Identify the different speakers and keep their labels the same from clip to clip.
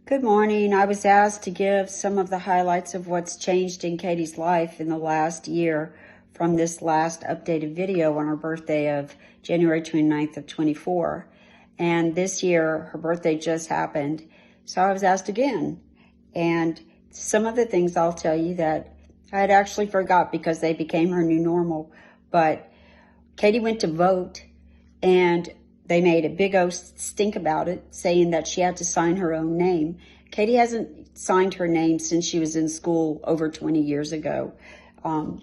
Speaker 1: Good morning. I was asked to give some of the highlights of what's changed in Katie's life in the last year from this last updated video on her birthday of January 29th of 24. And this year, her birthday just happened. So I was asked again. And some of the things I'll tell you that I had actually forgot because they became her new normal. But Katie went to vote and they made a big old stink about it, saying that she had to sign her own name. Katie hasn't signed her name since she was in school over 20 years ago.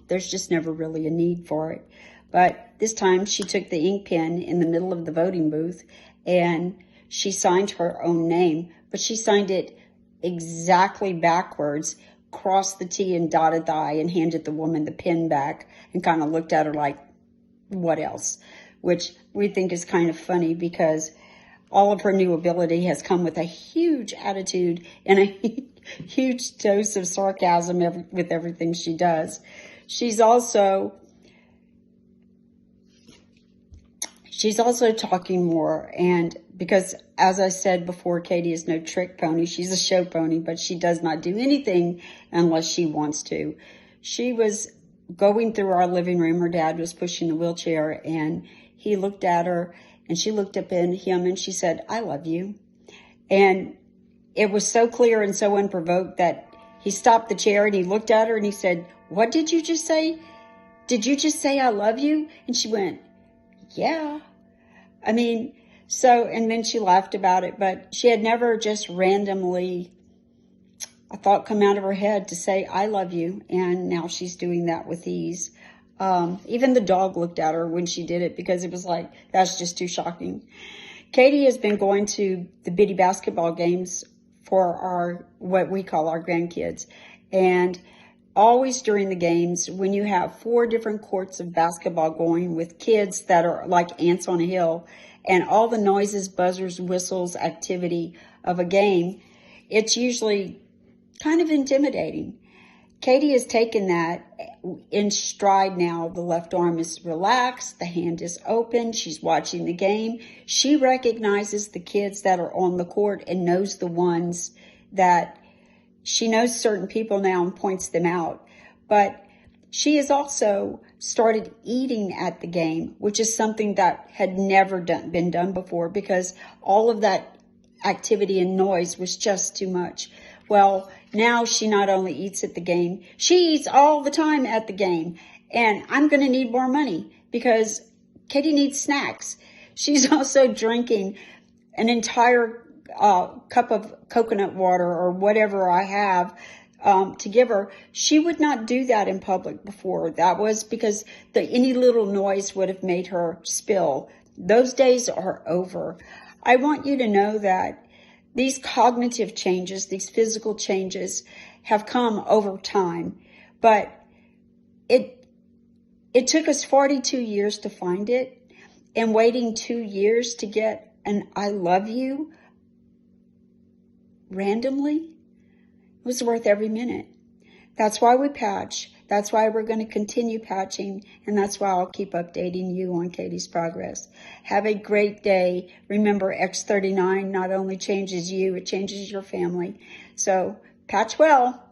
Speaker 1: There's just never really a need for it. But this time she took the ink pen in the middle of the voting booth and she signed her own name, but she signed it exactly backwards, crossed the T and dotted the I, and handed the woman the pen back and kind of looked at her like, what else? Which we think is kind of funny because all of her new ability has come with a huge attitude and a huge dose of sarcasm with everything she does. She's also talking more, and because, as I said before, Katie is no trick pony. She's a show pony, but she does not do anything unless she wants to. She was going through our living room. Her dad was pushing a wheelchair, and he looked at her, and she looked up at him, and she said, "I love you." And it was so clear and so unprovoked that he stopped the chair, and he looked at her, and he said, "What did you just say? Did you just say I love you?" And she went, "Yeah." I mean, and then she laughed about it, but she had never just randomly a thought come out of her head to say, "I love you." And now she's doing that with ease. Even the dog looked at her when she did it because it was like, that's just too shocking. Katie has been going to the bitty basketball games for what we call our grandkids. And always during the games, when you have 4 different courts of basketball going with kids that are like ants on a hill, and all the noises, buzzers, whistles, activity of a game, it's usually kind of intimidating. Katie has taken that in stride now. The left arm is relaxed. The hand is open. She's watching the game. She recognizes the kids that are on the court and knows the ones that she knows certain people now and points them out. But she has also started eating at the game, which is something that had never been done before because all of that activity and noise was just too much. Well, now she not only eats at the game, she eats all the time at the game. And I'm going to need more money because Katie needs snacks. She's also drinking an entire cup of coconut water or whatever I have to give her. She would not do that in public before. That was because any little noise would have made her spill. Those days are over. I want you to know that these cognitive changes, these physical changes have come over time, but it took us 42 years to find it, and waiting 2 years to get an "I love you" randomly was worth every minute. That's why we patch. That's why we're going to continue patching, and that's why I'll keep updating you on Katie's progress. Have a great day. Remember, X39 not only changes you, it changes your family. So patch well.